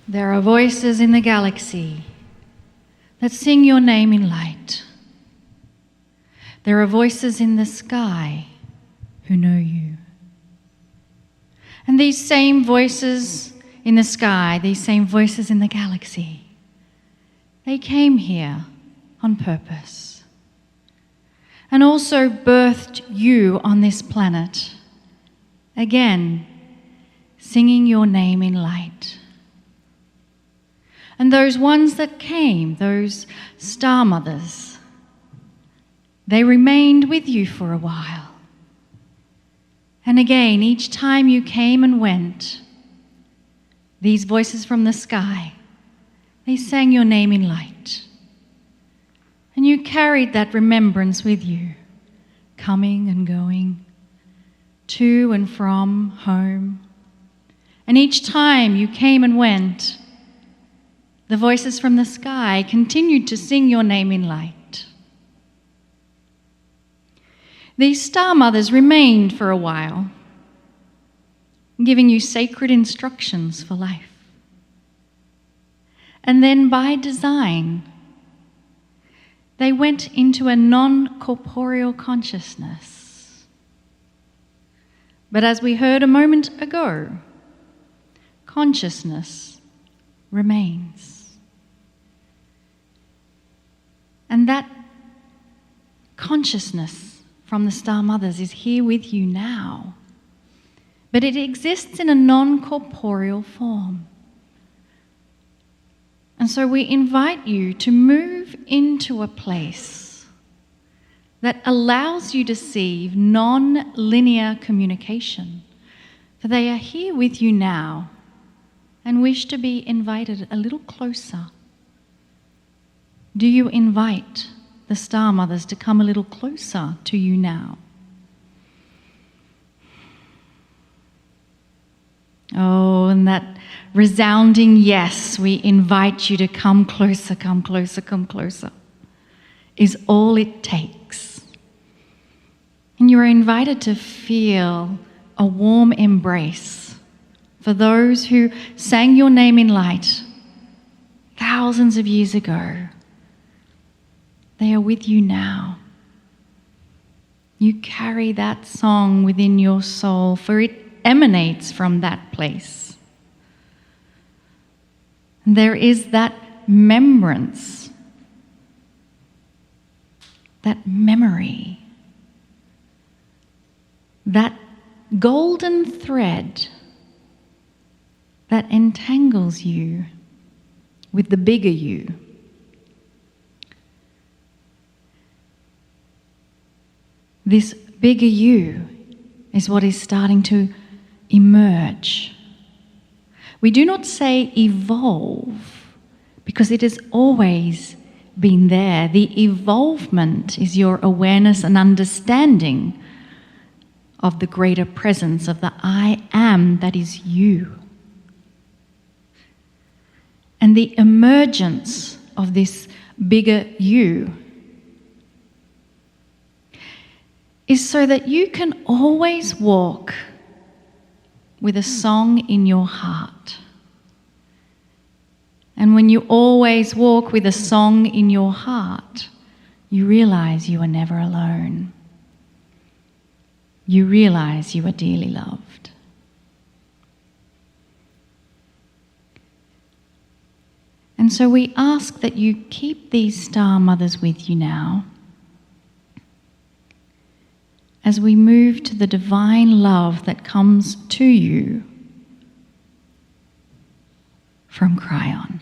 There are voices in the galaxy that sing your name in light. There are voices in the sky who know you. And these same voices in the sky, these same voices in the galaxy, they came here on purpose and also birthed you on this planet, again, singing your name in light. And those ones that came, those star mothers, they remained with you for a while. And again, each time you came and went, these voices from the sky, they sang your name in light. And you carried that remembrance with you, coming and going, to and from home. And each time you came and went, the voices from the sky continued to sing your name in light. These star mothers remained for a while, giving you sacred instructions for life. And then by design, they went into a non-corporeal consciousness. But as we heard a moment ago, consciousness remains. And that consciousness from the star mothers is here with you now. But it exists in a non-corporeal form. And so we invite you to move into a place that allows you to receive non-linear communication. For they are here with you now and wish to be invited a little closer. Do you invite the star mothers to come a little closer to you now? Oh, and that resounding yes, we invite you to come closer, come closer, come closer, is all it takes. And you are invited to feel a warm embrace for those who sang your name in light thousands of years ago. They are with you now. You carry that song within your soul, for it emanates from that place. And there is that remembrance, that memory, that golden thread that entangles you with the bigger you. This bigger you is what is starting to emerge. We do not say evolve because it has always been there. The evolvement is your awareness and understanding of the greater presence of the I am that is you. And the emergence of this bigger you is so that you can always walk with a song in your heart. And when you always walk with a song in your heart, you realize you are never alone. You realize you are dearly loved. And so we ask that you keep these star mothers with you now as we move to the divine love that comes to you from Kryon.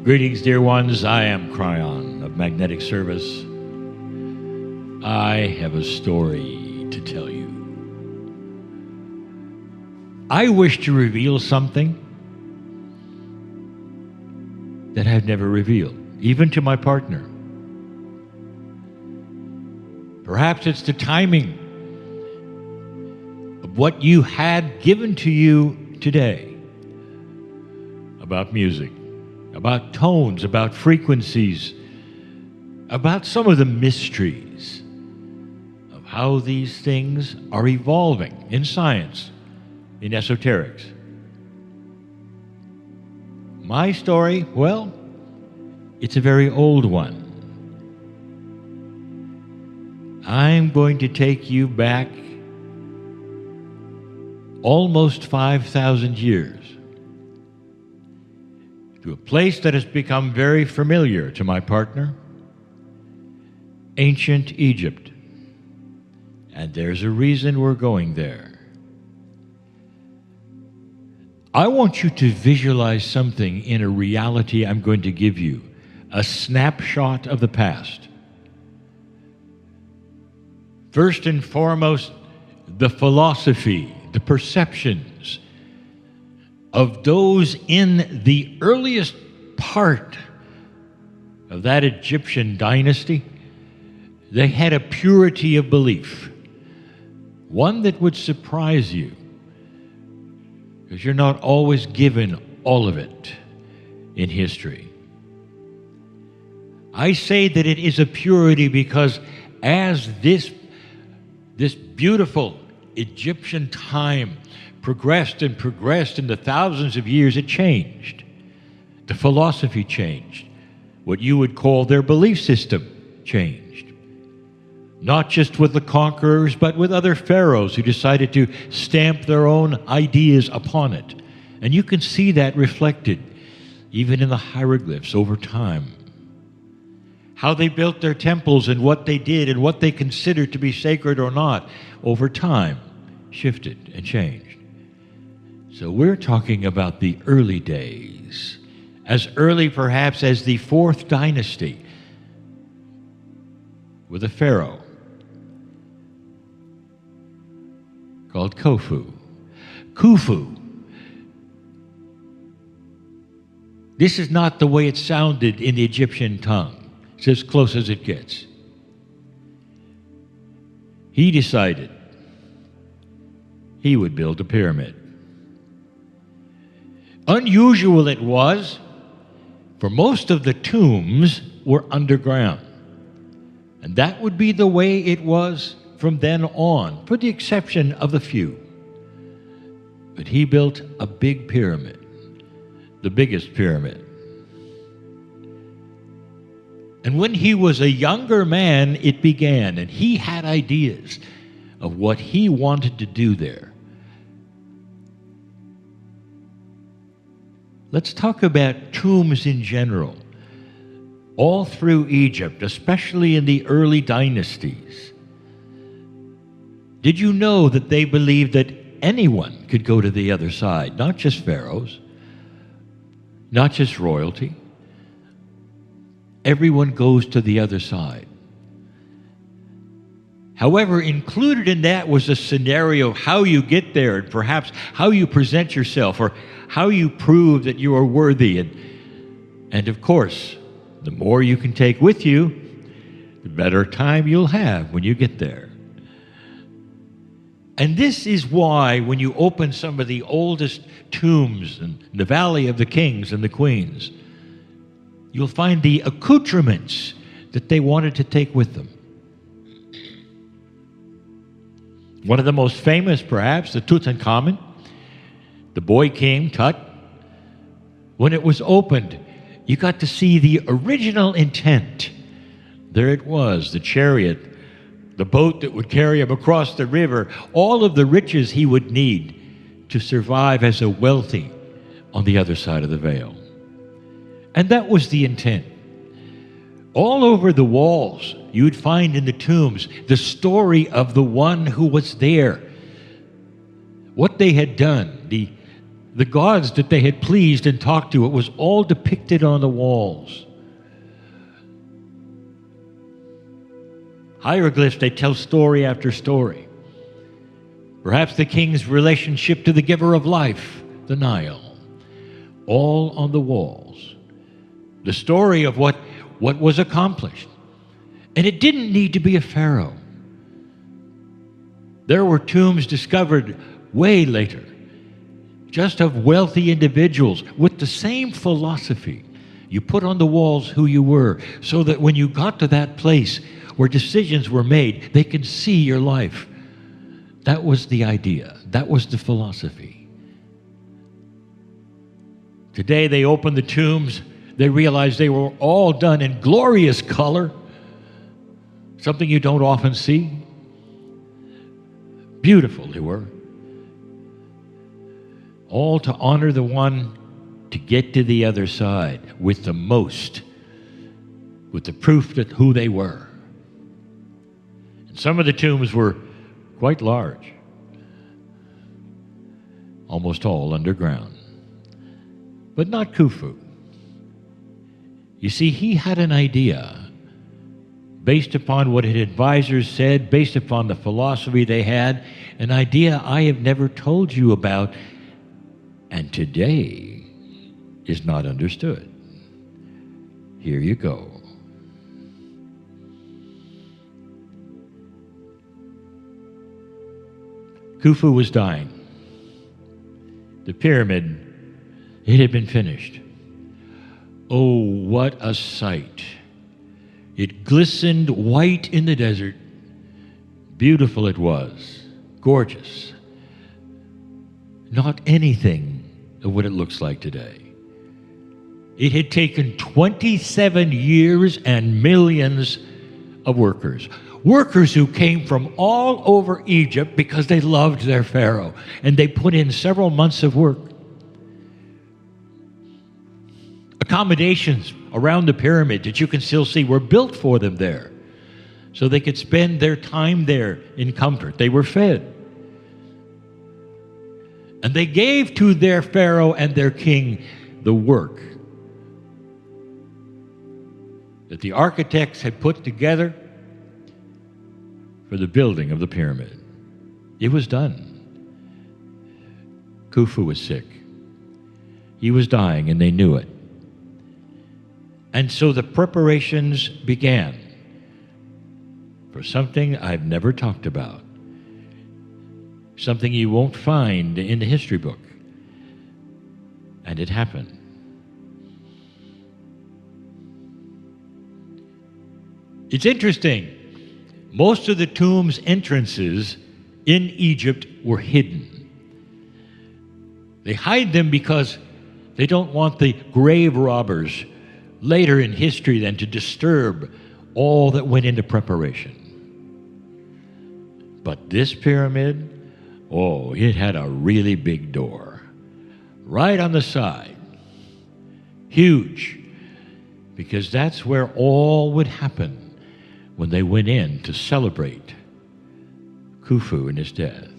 Greetings, dear ones. I am Kryon of Magnetic Service. I have a story to tell you. I wish to reveal something that I've never revealed, even to my partner. Perhaps it's the timing of what you had given to you today about music, about tones, about frequencies, about some of the mysteries of how these things are evolving in science, in esoterics. My story, well, it's a very old one. I'm going to take you back almost 5,000 years to a place that has become very familiar to my partner, ancient Egypt. And there's a reason we're going there. I want you to visualize something in a reality I'm going to give you, a snapshot of the past. First and foremost, the philosophy, the perceptions of those in the earliest part of that Egyptian dynasty. They had a purity of belief, one that would surprise you, because you're not always given all of it in history. I say that it is a purity because as this beautiful Egyptian time progressed and progressed in the thousands of years, it changed. The philosophy changed. What you would call their belief system changed. Not just with the conquerors, but with other pharaohs who decided to stamp their own ideas upon it. And you can see that reflected even in the hieroglyphs over time. How they built their temples and what they did and what they considered to be sacred or not over time shifted and changed. So we're talking about the early days, as early perhaps as the 4th dynasty with a pharaoh called Khufu. Khufu. This is not the way it sounded in the Egyptian tongue. It's as close as it gets. He decided he would build a pyramid. Unusual it was, for most of the tombs were underground. And that would be the way it was from then on, for the exception of the few. But he built a big pyramid, the biggest pyramid. And when he was a younger man, it began, and he had ideas of what he wanted to do there. Let's talk about tombs in general. All through Egypt, especially in the early dynasties. Did you know that they believed that anyone could go to the other side, not just pharaohs, not just royalty? Everyone goes to the other side. However, included in that was a scenario of how you get there and perhaps how you present yourself or how you prove that you are worthy. And of course, the more you can take with you, the better time you'll have when you get there. And this is why when you open some of the oldest tombs in the Valley of the Kings and the Queens, you'll find the accoutrements that they wanted to take with them. One of the most famous, perhaps, the Tutankhamun, the boy king, Tut. When it was opened, you got to see the original intent. There it was, the chariot, the boat that would carry him across the river, all of the riches he would need to survive as a wealthy on the other side of the veil. And that was the intent. All over the walls, you would find in the tombs the story of the one who was there, what they had done, the gods that they had pleased and talked to. It was all depicted on the walls. Hieroglyphs, they tell story after story. Perhaps the king's relationship to the giver of life, the Nile, all on the walls. The story of what was accomplished. And it didn't need to be a pharaoh. There were tombs discovered way later, just of wealthy individuals with the same philosophy You put on the walls who you were, so that when you got to that place where decisions were made, they could see your life. That was the idea. That was the philosophy. Today they opened the tombs. They realized they were all done in glorious color, something you don't often see. Beautiful they were. All to honor the one to get to the other side with the most, with the proof that who they were. And some of the tombs were quite large, almost all underground, but not Khufu. You see, he had an idea based upon what his advisors said, based upon the philosophy they had, an idea I have never told you about, and today is not understood. Here you go. Khufu was dying. The pyramid, it had been finished. Oh, what a sight. It glistened white in the desert. Beautiful it was, gorgeous. Not anything of what it looks like today. It had taken 27 years and millions of workers. Workers who came from all over Egypt because they loved their Pharaoh, and they put in several months of work. Accommodations around the pyramid that you can still see were built for them there, so they could spend their time there in comfort. They were fed. And they gave to their Pharaoh and their king the work that the architects had put together for the building of the pyramid. It was done. Khufu was sick. He was dying, and they knew it. And so the preparations began for something I've never talked about, something you won't find in the history book. And it happened. It's interesting. Most of the tomb's entrances in Egypt were hidden. They hide them because they don't want the grave robbers later in history then to disturb all that went into preparation. But this pyramid, oh, it had a really big door right on the side. Huge. Because that's where all would happen when they went in to celebrate Khufu and his death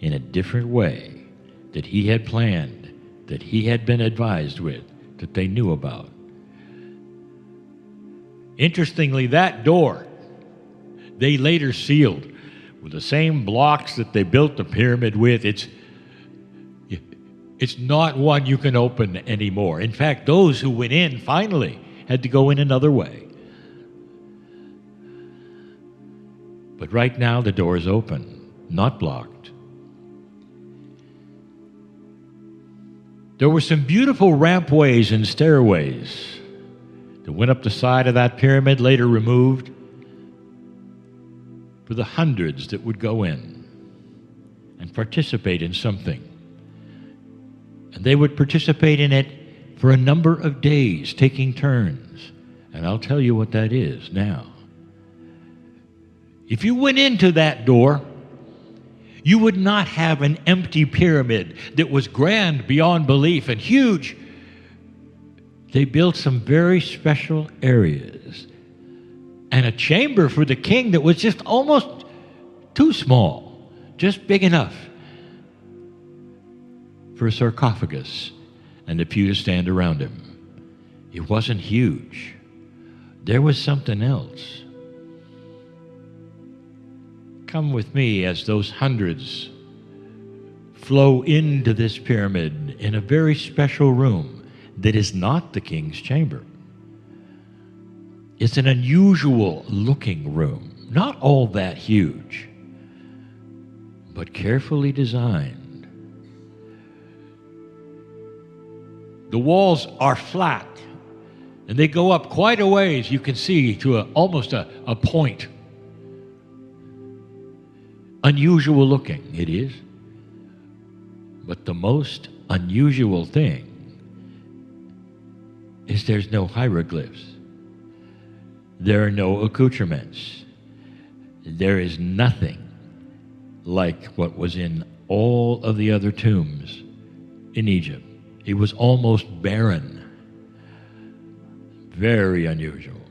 in a different way that he had planned, that he had been advised with, that they knew about. Interestingly, that door they later sealed with the same blocks that they built the pyramid with. It's not one you can open anymore. In fact, those who went in finally had to go in another way. But right now the door is open, not blocked. There were some beautiful rampways and stairways that went up the side of that pyramid, later removed, for the hundreds that would go in and participate in something. And they would participate in it for a number of days, taking turns. And I'll tell you what that is now. If you went into that door, you would not have an empty pyramid that was grand beyond belief and huge. They built some very special areas and a chamber for the king that was just almost too small, just big enough for a sarcophagus and a few to stand around him. It wasn't huge. There was something else. Come with me as those hundreds flow into this pyramid in a very special room that is not the king's chamber. It's an unusual looking room, not all that huge, but carefully designed. The walls are flat And they go up quite a ways, you can see, to almost a point. Unusual looking, it is. But the most unusual thing is there's no hieroglyphs. There are no accoutrements. There is nothing like what was in all of the other tombs in Egypt. It was almost barren. Very unusual.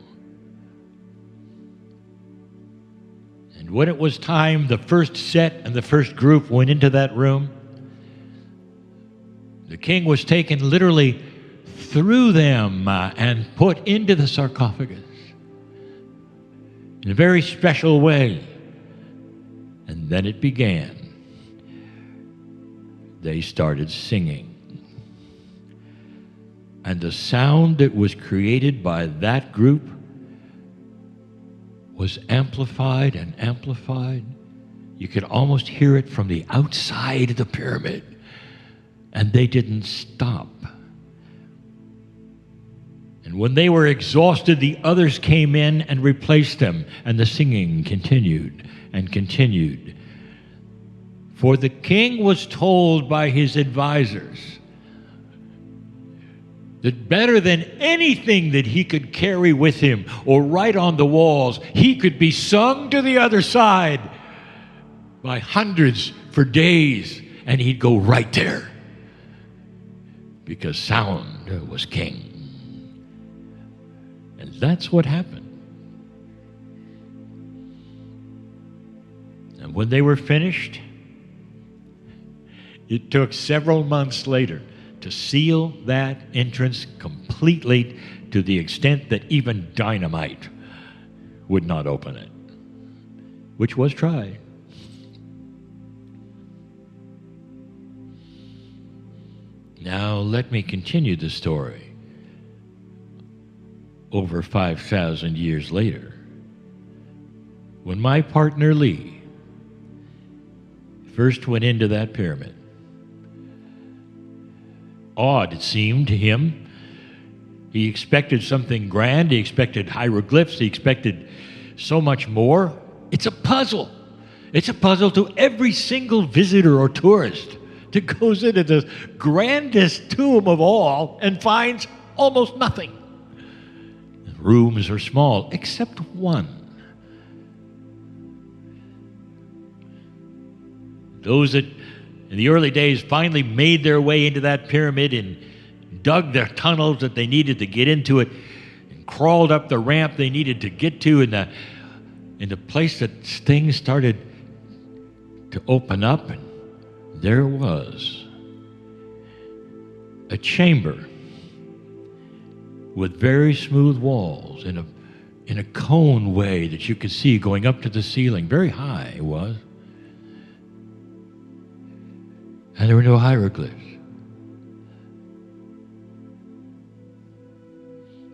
And when it was time, the first set and the first group went into that room. The king was taken literally through them and put into the sarcophagus in a very special way. And then it began. They started singing. And the sound that was created by that group was amplified and amplified. You could almost hear it from the outside of the pyramid. And they didn't stop. And when they were exhausted, the others came in and replaced them. And the singing continued and continued. For the king was told by his advisors that better than anything that he could carry with him or write on the walls, he could be sung to the other side by hundreds for days, and he'd go right there because sound was king. And that's what happened. And when they were finished, it took several months later to seal that entrance completely, to the extent that even dynamite would not open it, which was tried. Now let me continue the story. Over 5,000 years later, when my partner Lee first went into that pyramid, odd it seemed to him. He expected something grand. He expected hieroglyphs. He expected so much more. It's a puzzle. It's a puzzle to every single visitor or tourist that goes into the grandest tomb of all and finds almost nothing. The rooms are small, except one. Those that in the early days finally made their way into that pyramid and dug the tunnels that they needed to get into it and crawled up the ramp they needed to get to in the place that things started to open up, and there was a chamber with very smooth walls in a cone way that you could see going up to the ceiling. Very high it was. And there were no hieroglyphs.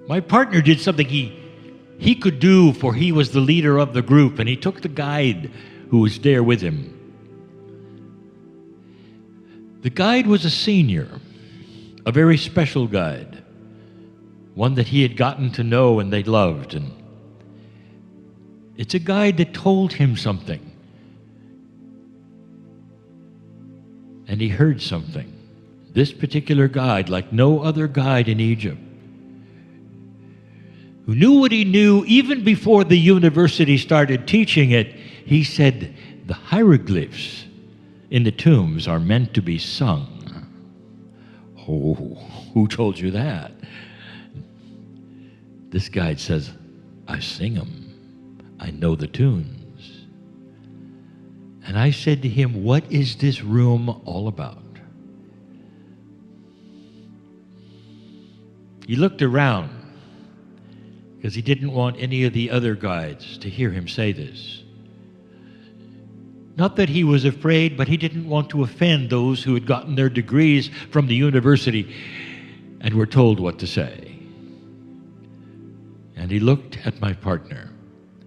My partner did something he could do, for he was the leader of the group, and he took the guide who was there with him. The guide was a senior, a very special guide, one that he had gotten to know and they loved. And it's a guide that told him something. And he heard something. This particular guide, like no other guide in Egypt, who knew what he knew even before the university started teaching it, he said, the hieroglyphs in the tombs are meant to be sung. Oh, who told you that? This guide says, I sing them. I know the tunes. And I said to him, what is this room all about? He looked around because he didn't want any of the other guides to hear him say this. Not that he was afraid, but he didn't want to offend those who had gotten their degrees from the university and were told what to say. And he looked at my partner,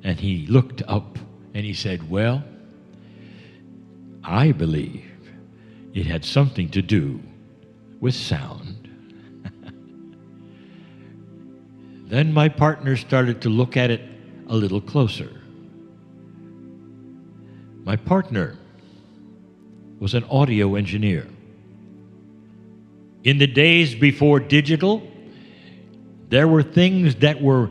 and he looked up, and he said, well, I believe it had something to do with sound. Then my partner started to look at it a little closer. My partner was an audio engineer. In the days before digital, there were things that were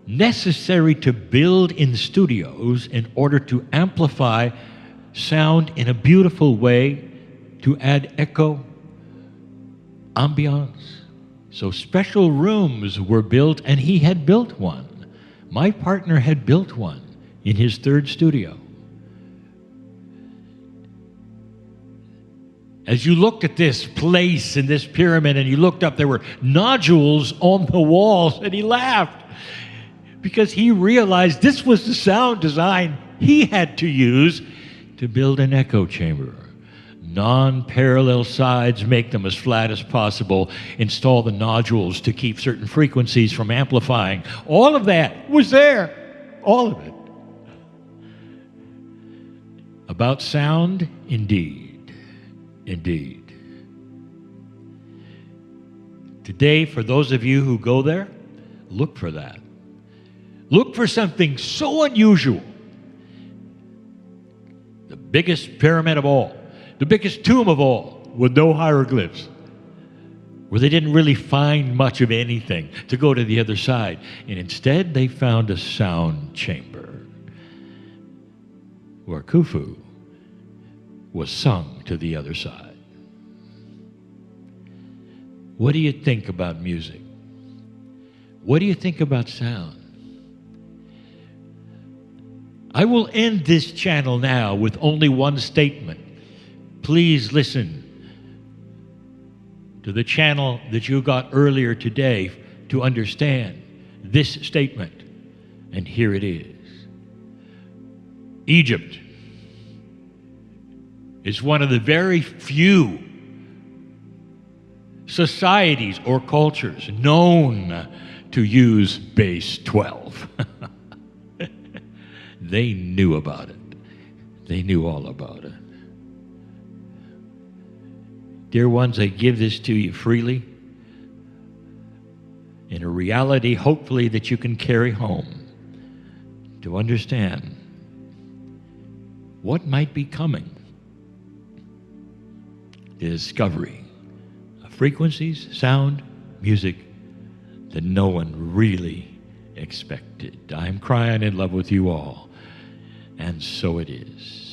necessary to build in studios in order to amplify sound in a beautiful way, to add echo, ambiance. So special rooms were built, and he had built one. My partner had built one in his third studio. As you looked at this place in this pyramid and you looked up, there were nodules on the walls, and he laughed because he realized this was the sound design he had to use to build an echo chamber. Non-parallel sides, make them as flat as possible, install the nodules to keep certain frequencies from amplifying. All of that was there, all of it. About sound, indeed. Today, for those of you who go there, look for that. Look for something so unusual. The biggest pyramid of all, the biggest tomb of all, with no hieroglyphs, where they didn't really find much of anything to go to the other side. And instead, they found a sound chamber where Khufu was sung to the other side. What do you think about music? What do you think about sound? I will end this channel now with only one statement. Please listen to the channel that you got earlier today to understand this statement. And here it is. Egypt is one of the very few societies or cultures known to use base 12. They knew about it. They knew all about it. Dear ones, I give this to you freely in a reality, hopefully, that you can carry home to understand what might be coming. The discovery of frequencies, sound, music that no one really expected. I am Kryon, in love with you all, and so it is.